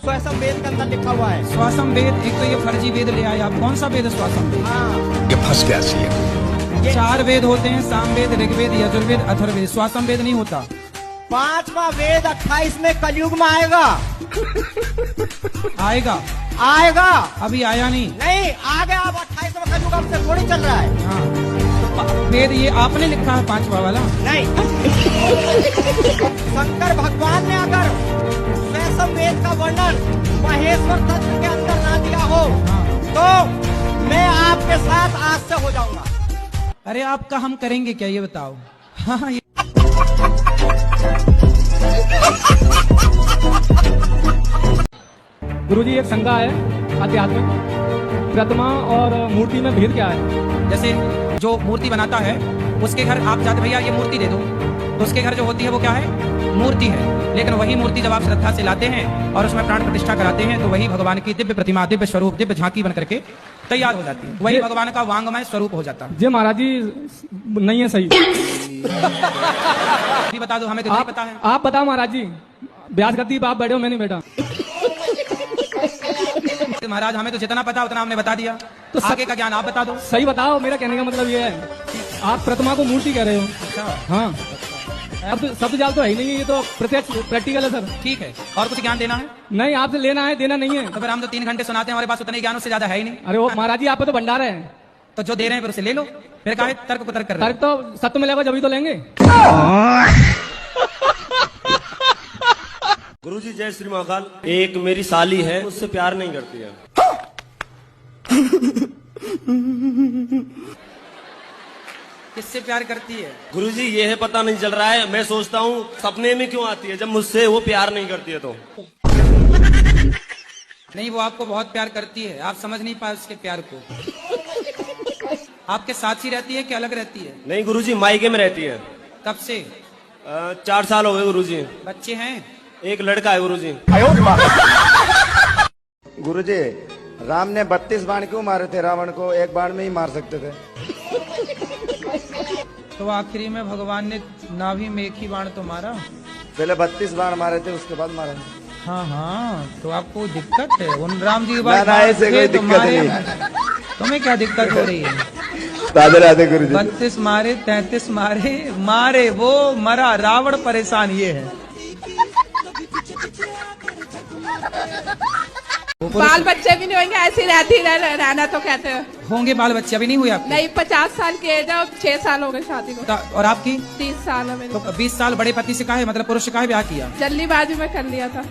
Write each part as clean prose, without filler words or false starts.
स्वसम वेद के अंदर लिखा हुआ है। स्वासम वेद, एक तो ये फर्जी वेद ले आए आप। कौन सा वेद है स्वासम वेद? हाँ, ये फंस गया सी। 4 वेद होते हैं, सामवेद, ऋग्वेद, यजुर्वेद, अथर्ववेद। स्वासम वेद नहीं होता। 5वां वेद 28 में कलयुग में आएगा। आएगा, अभी आया नहीं। नहीं आ गया, अब 28 में कलयुग अब से थोड़ी चल रहा है। हाँ, वेद ये आपने लिखा है 5वां वाला? नहीं, शंकर भगवान ने अगर स्वसम वेद का वर्णन महेश्वर तत्व के अंदर ना दिया हो तो मैं आपके साथ आज से हो जाऊंगा। अरे आपका हम करेंगे क्या, ये बताओ। हाँ, गुरुजी एक शंका है आध्यात्मिक, प्रतिमा और मूर्ति में भेद क्या है? जैसे जो मूर्ति बनाता है उसके घर आप जाते भैया ये मूर्ति दे दो, तो उसके घर जो होती है वो क्या है? मूर्ति है। लेकिन वही मूर्ति जब आप श्रद्धा से लाते हैं और उसमें प्राण प्रतिष्ठा कराते हैं तो वही भगवान की दिव्य प्रतिमा, दिव्य स्वरूप, दिव्य झांकी बन करके तैयार हो जाती है। वही भगवान का वांगमय स्वरूप हो जाता है। जी महाराज जी नहीं है सही। अभी बता दो, हमें तो नहीं पता है। आप बताओ महाराज जी, ब्याज गद्दी आप बैठे हो, मैं नहीं बैठा। महाराज हमें तो जितना पता उतना हमने बता दिया, तो आगे का ज्ञान आप बता दो। सही बताओ, मेरा कहने का मतलब ये है आप प्रतिमा को मूर्ति कह रहे हो। अच्छा, हाँ, शब्द जाल तो है ही नहीं है, ये तो प्रत्यक्ष प्रैक्टिकल है सर। ठीक है, और कुछ ज्ञान देना है? नहीं, आपसे लेना है, देना नहीं है। तो फिर हम तो 3 घंटे सुनाते हैं, हमारे पास उतने ज्ञान उससे ज्यादा है ही नहीं। अरे वो महाराज जी आप पे तो भंडार है, तो जो दे रहे हैं फिर उसे ले लो। फिर कहा तर्क को तर्क कर रहे तर्क तो सत्य मिलेगा जब ही तो लेंगे। गुरुजी जय श्री महाकाल। एक मेरी साली है, उससे प्यार नहीं करती है। किससे प्यार करती है? गुरुजी ये है पता नहीं चल रहा है। मैं सोचता हूँ सपने में क्यों आती है जब मुझसे वो प्यार नहीं करती है तो। नहीं, वो आपको बहुत प्यार करती है, आप समझ नहीं पाए उसके प्यार को। आपके साथ ही रहती है कि अलग रहती है? नहीं गुरुजी, मायके में रहती है। कब से? 4 साल हो गए गुरुजी। बच्चे हैं? एक लड़का है गुरुजी। गुरुजी, राम ने 32 बाण क्यों मारे थे? रावण को 1 बाण में ही मार सकते थे। तो आखिरी में भगवान ने नाभि में 1 ही बाण तो मारा। पहले 32 बाण मारे थे, उसके बाद मारा। हाँ हाँ, तो आपको दिक्कत है उन राम जी के ना, ना, ऐसे कोई तो दिक्कत नहीं। तुम्हें क्या दिक्कत हो रही है? राधे राधे गुरुजी। 32 मारे, 33 मारे वो मरा, रावण परेशान ये है। बाल बच्चे भी नहीं होंगे, ऐसी रहती रहना तो कहते हैं। होंगे बाल बच्चे, अभी नहीं हुए आपके? नहीं, 50 साल की एज है, 6 साल हो गए शादी को। और आपकी? 30 साल है मेरी। तो 20 साल बड़े पति से काहे, मतलब पुरुष से काहे ब्याह किया? जल्दीबाजी में कर लिया था।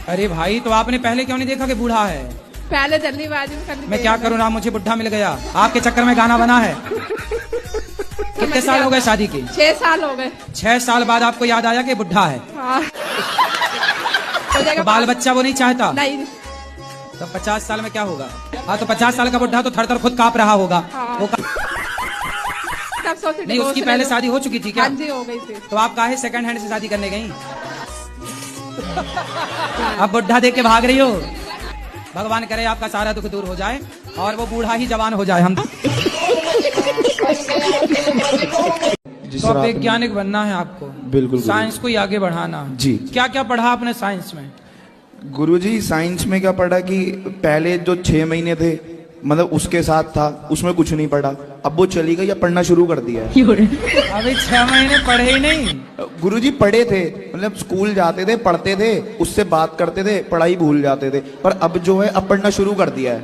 अरे भाई, तो आपने पहले क्यों नहीं देखा कि बूढ़ा है? पहले जल्दीबाजी में कर लिया। मैं क्या करूँ ना, मुझे बुढ़ा मिल गया। आपके चक्कर में गाना बना है। कितने साल हो गए शादी के? 6 साल हो गए। 6 साल बाद आपको याद आया कि बुढ़ा है? हाँ। तो बाल बच्चा वो नहीं चाहता? नहीं। तो 50 साल में क्या होगा? हाँ, तो 50 साल का बुढ़ा तो थर थर खुद कांप रहा होगा। हाँ। वो नहीं, उसकी पहले शादी हो चुकी थी क्या? हाँ जी, हो गई थी। तो आप काहे सेकंड हैंड से शादी करने गई? अब बुढ़ा देख के भाग रही हो। भगवान करे आपका सारा दुख दूर हो जाए और वो बूढ़ा ही जवान हो जाए। हम तो आप वैज्ञानिक बनना है आपको। बिल्कुल, साइंस को ही आगे बढ़ाना जी। क्या क्या पढ़ा आपने साइंस में? गुरुजी साइंस में क्या पढ़ा कि पहले जो 6 महीने थे, मतलब उसके साथ था, उसमें कुछ नहीं पढ़ा। अब वो चली गई, अब पढ़ना शुरू कर दिया है। अभी 6 महीने पढ़े ही नहीं? गुरुजी पढ़े थे, मतलब स्कूल जाते थे, पढ़ते थे, उससे बात करते थे, पढ़ाई भूल जाते थे। पर अब जो है अब पढ़ना शुरू कर दिया है।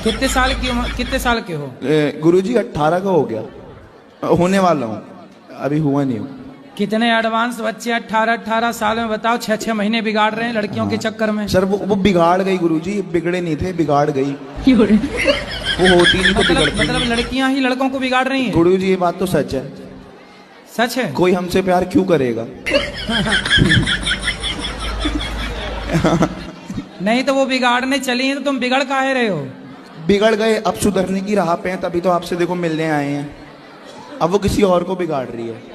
कितने साल के हो? गुरुजी 18 का हो गया, होने वाला हूँ, अभी हुआ नहीं हूँ। कितने एडवांस बच्चे 18 साल में, बताओ। 6 महीने बिगाड़ रहे हैं लड़कियों के चक्कर में। सर वो बिगाड़ गई गुरुजी, बिगड़े नहीं थे, बिगाड़ गई। वो होती नहीं तो बिगड़ती। मतलब लड़कियां ही लड़कों को बिगाड़ रही हैं? गुरुजी ये बात तो सच है। सच है? कोई हमसे प्यार क्यों करेगा? नहीं तो वो बिगाड़ने चली हैं, तो तुम बिगड़ काहे रहे हो? बिगड़ गए, अब सुधरने की राह पे हैं, तभी तो आपसे देखो मिलने आए हैं। अब वो किसी और को बिगाड़ रही है।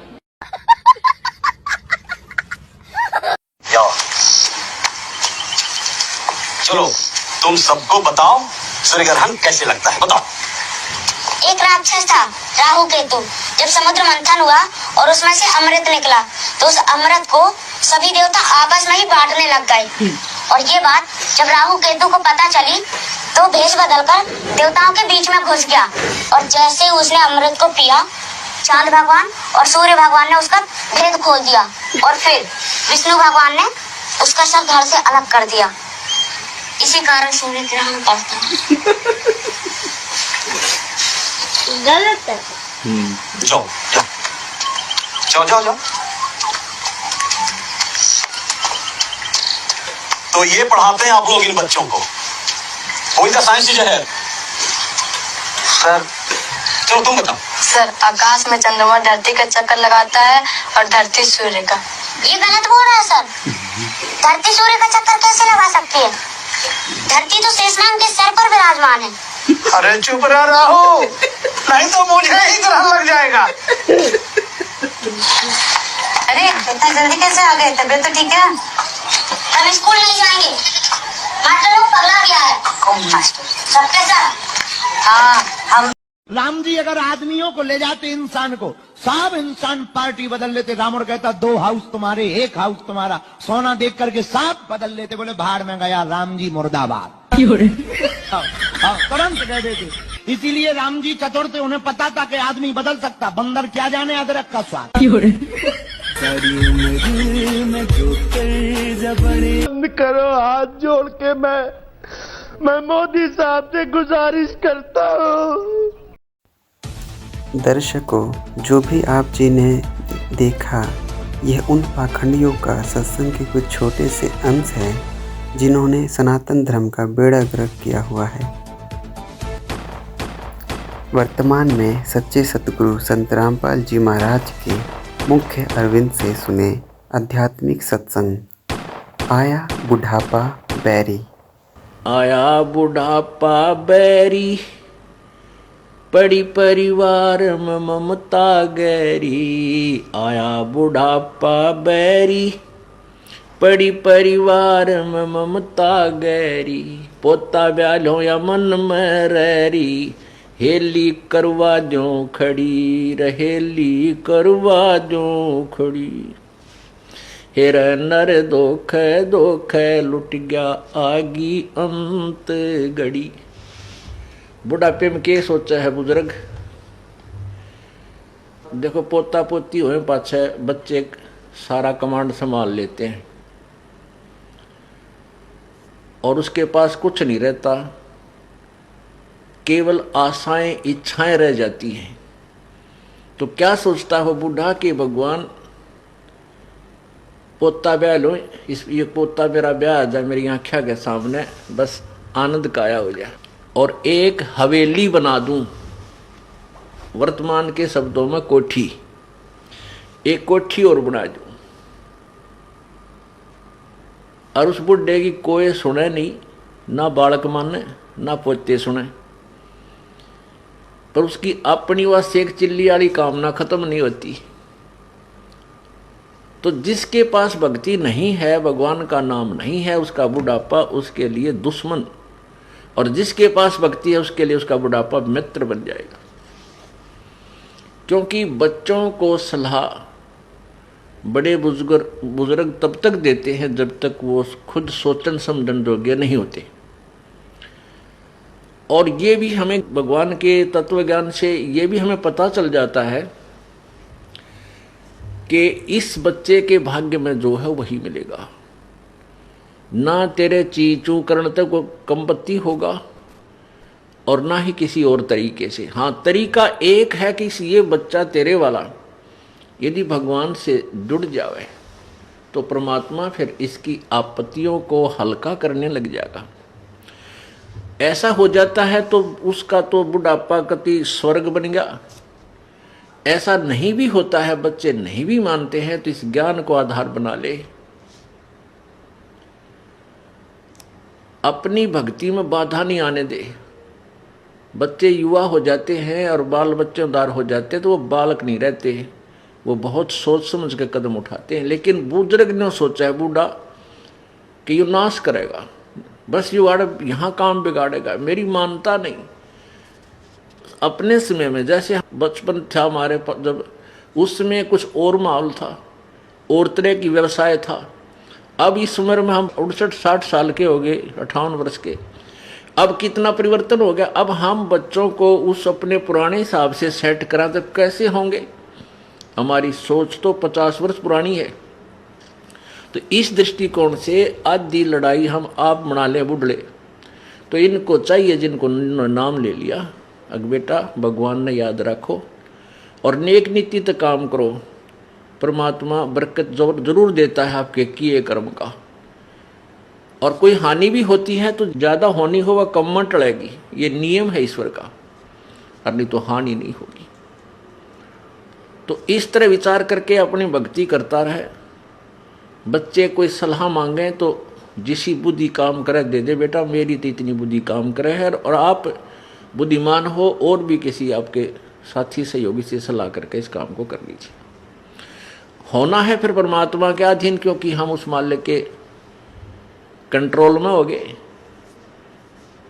चलो तुम सबको बताओ सूर्य ग्रहण कैसे लगता है, बताओ। एक राक्षस था राहु केतु। जब समुद्र मंथन हुआ और उसमें से अमृत निकला तो उस अमृत को सभी देवता आपस में ही बांटने लग गए। और ये बात जब राहु केतु को पता चली तो भेष बदलकर देवताओं के बीच में घुस गया और जैसे ही उसने अमृत को पिया, चांद भगवान और सूर्य भगवान ने उसका भेद खोल दिया और फिर विष्णु भगवान ने उसका सर धड़ से अलग कर दिया। इसी कारण सूर्य ग्रहण पड़ता है। गलत है। जाओ जाओ जाओ जाओ। तो ये पढ़ाते हैं आप लोग इन बच्चों को, कोई सा साइंस टीचर है? सर चलो तुम बताओ। सर, आकाश में चंद्रमा धरती का चक्कर लगाता है और धरती सूर्य का। ये गलत बोल रहा है सर। धरती सूर्य का चक्कर कैसे लगा सकती है? धरती तो शेषनाग के सर पर विराजमान है। अरे चुप रह राहु, नहीं तो मुझे ही ग्रहण लग जाएगा। अरे इतना जल्दी कैसे आ गए? तबीयत तो ठीक है? हम स्कूल नहीं जाएंगे, मास्टर लोग पगला गया है। कौन मास्टर? सबके साथ। हाँ, हम राम जी अगर आदमियों को ले जाते इंसान को, सब इंसान पार्टी बदल लेते। रावण कहता 2 हाउस तुम्हारे, 1 हाउस तुम्हारा। सोना देख करके सब बदल लेते, बोले भाड़ में गया राम जी मुर्दाबाद। तुरंत कह देते। इसीलिए राम जी चतुर थे, उन्हें पता था कि आदमी बदल सकता, बंदर क्या जाने अदरक का स्वाद। बंद करो, हाथ जोड़ के मैं मोदी साहब से गुजारिश करता हूँ। दर्शकों, जो भी आप जी ने देखा, यह उन पाखंडियों का सत्संग के कुछ छोटे से अंश है जिन्होंने सनातन धर्म का बेड़ा गर्क किया हुआ है। वर्तमान में सच्चे सतगुरु संत रामपाल जी महाराज के मुख्य अरविंद से सुने आध्यात्मिक सत्संग। आया बुढ़ापा बैरी। आया बुढ़ापा बैरी, पड़ी परिवार में ममता गहरी। आया बुढ़ापा बैरी, पड़ी परिवार में ममता गहरी। पोता ब्यालो या मन में रहरी, हेली करवा जो खड़ी, रहेली करवा जो खड़ी। हेर नर दोख दोख लुट गया आगी अंत घड़ी। बुढ़ापे में क्या सोचा है बुजुर्ग? देखो, पोता पोती हुए पाछे बच्चे सारा कमांड संभाल लेते हैं और उसके पास कुछ नहीं रहता, केवल आशाएं इच्छाएं रह जाती हैं। तो क्या सोचता हो बूढ़ा कि भगवान पोता ब्याह लो, ये पोता मेरा ब्याह आ जाए मेरी आंखों के सामने, बस आनंद काया हो जाए और एक हवेली बना दूं। वर्तमान के शब्दों में कोठी, एक कोठी और बना दूं और उस बुढ़े की कोई सुने नहीं, ना बालक माने ना पोते सुने, पर उसकी अपनी वह सेक चिल्ली वाली कामना खत्म नहीं होती। तो जिसके पास भक्ति नहीं है, भगवान का नाम नहीं है, उसका बुढ़ापा उसके लिए दुश्मन, और जिसके पास भक्ति है उसके लिए उसका बुढ़ापा मित्र बन जाएगा। क्योंकि बच्चों को सलाह बड़े बुजुर्ग तब तक देते हैं जब तक वो खुद सोचन समझन योग्य नहीं होते। और ये भी हमें भगवान के तत्व ज्ञान से ये भी हमें पता चल जाता है कि इस बच्चे के भाग्य में जो है वही मिलेगा। ना तेरे चीचू करण तक वो कंपत्ति होगा और ना ही किसी और तरीके से। हाँ, तरीका एक है कि ये बच्चा तेरे वाला यदि भगवान से जुड़ जावे तो परमात्मा फिर इसकी आपत्तियों को हल्का करने लग जाएगा। ऐसा हो जाता है तो उसका तो बुढ़ापा कति स्वर्ग बन गया। ऐसा नहीं भी होता है, बच्चे नहीं भी मानते हैं, तो इस ज्ञान को आधार बना ले। अपनी भक्ति में बाधा नहीं आने दे। बच्चे युवा हो जाते हैं और बाल बच्चेदार हो जाते हैं तो वो बालक नहीं रहते, वो बहुत सोच समझ के कदम उठाते हैं। लेकिन बुजुर्ग ने सोचा है बूढ़ा कि यू नाश करेगा, बस यू यहाँ काम बिगाड़ेगा, मेरी मानता नहीं। अपने समय में जैसे बचपन था हमारे, जब उस समय कुछ और माहौल था, और तरह की व्यवसाय था। अब इस उम्र में हम 68-60 साल के हो गए, 58 वर्ष के, अब कितना परिवर्तन हो गया। अब हम बच्चों को उस अपने पुराने हिसाब से सेट करा तो कैसे होंगे? हमारी सोच तो 50 वर्ष पुरानी है। तो इस दृष्टिकोण से आधी लड़ाई हम आप बना ले बुढ़ले। तो इनको चाहिए, जिनको नाम ले लिया, अग बेटा भगवान ने याद रखो और नेक नीति तक काम करो, परमात्मा बरकत जरूर देता है आपके किए कर्म का। और कोई हानि भी होती है तो ज़्यादा होनी हो वह कम टलेगी, ये नियम है ईश्वर का, और नहीं तो हानि नहीं होगी। तो इस तरह विचार करके अपनी भक्ति करता रहे। बच्चे कोई सलाह मांगे तो जिसी बुद्धि काम करे दे दे, बेटा मेरी तो इतनी बुद्धि काम करे है, और आप बुद्धिमान हो और भी किसी आपके साथी सहयोगी से सलाह करके इस काम को कर लीजिए। होना है फिर परमात्मा के अधीन, क्योंकि हम उस मालिक के कंट्रोल में हो गए।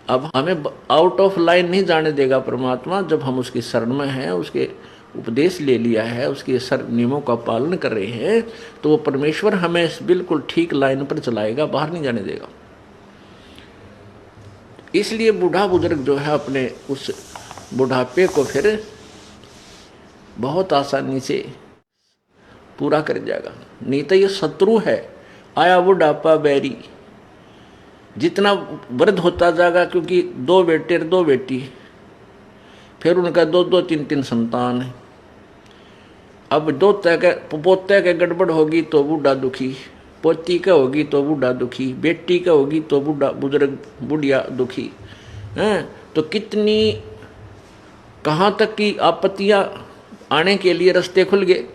अब हमें आउट ऑफ लाइन नहीं जाने देगा परमात्मा। जब हम उसकी शरण में हैं, उसके उपदेश ले लिया है, उसके नियमों का पालन कर रहे हैं, तो वो परमेश्वर हमें बिल्कुल ठीक लाइन पर चलाएगा, बाहर नहीं जाने देगा। इसलिए बूढ़ा बुजुर्ग जो है अपने उस बुढ़ापे को फिर बहुत आसानी से पूरा कर जाएगा। नहीं तो ये शत्रु है, आया बुढ़ापा बैरी। जितना वृद्ध होता जाएगा, क्योंकि 2 बेटे 2 बेटी, फिर उनका 2-2 3-3 संतान है। अब पोते के गड़बड़ होगी तो बूढ़ा दुखी, पोती का होगी तो बूढ़ा दुखी, बेटी का होगी तो बूढ़ा बुजुर्ग बुढ़िया दुखी हैं। तो कितनी कहाँ तक की आपत्तियां आने के लिए रास्ते खुल गए।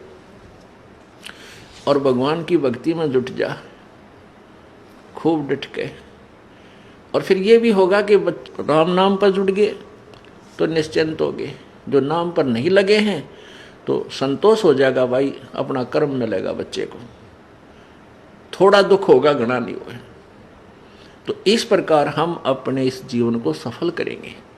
और भगवान की भक्ति में जुट जा खूब डट के। और फिर ये भी होगा कि राम नाम पर जुट गए तो निश्चिंत हो गए। जो नाम पर नहीं लगे हैं तो संतोष हो जाएगा, भाई अपना कर्म मिलेगा बच्चे को, थोड़ा दुख होगा घना नहीं होगा। तो इस प्रकार हम अपने इस जीवन को सफल करेंगे।